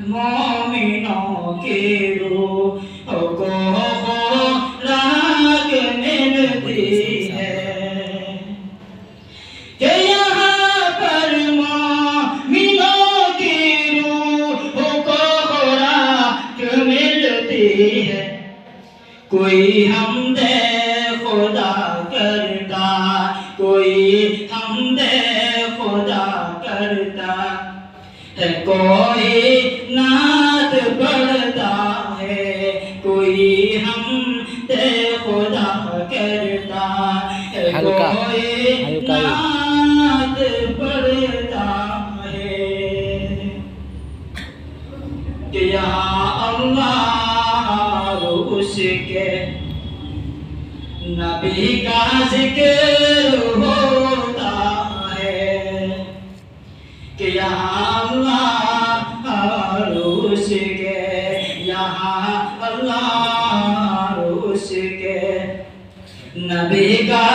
مومنوں کی روح کو خوراک ملتی ہے کہ یہاں پر مومنوں کی روح کو خوراک ملتی ہے کوئی حمد خدا کرتا کوئی حمد خدا کرتا ہے کوئی نعت پڑھتا ہے کوئی حمد خدا کرتا ہے کوئی نعت پڑھتا ہے کہ یہاں اللہ اس کے نبی کا ذکر ہوتا ہے کہ یہاں اللہ عروس کے یہاں اللہ عروس کے نبی کا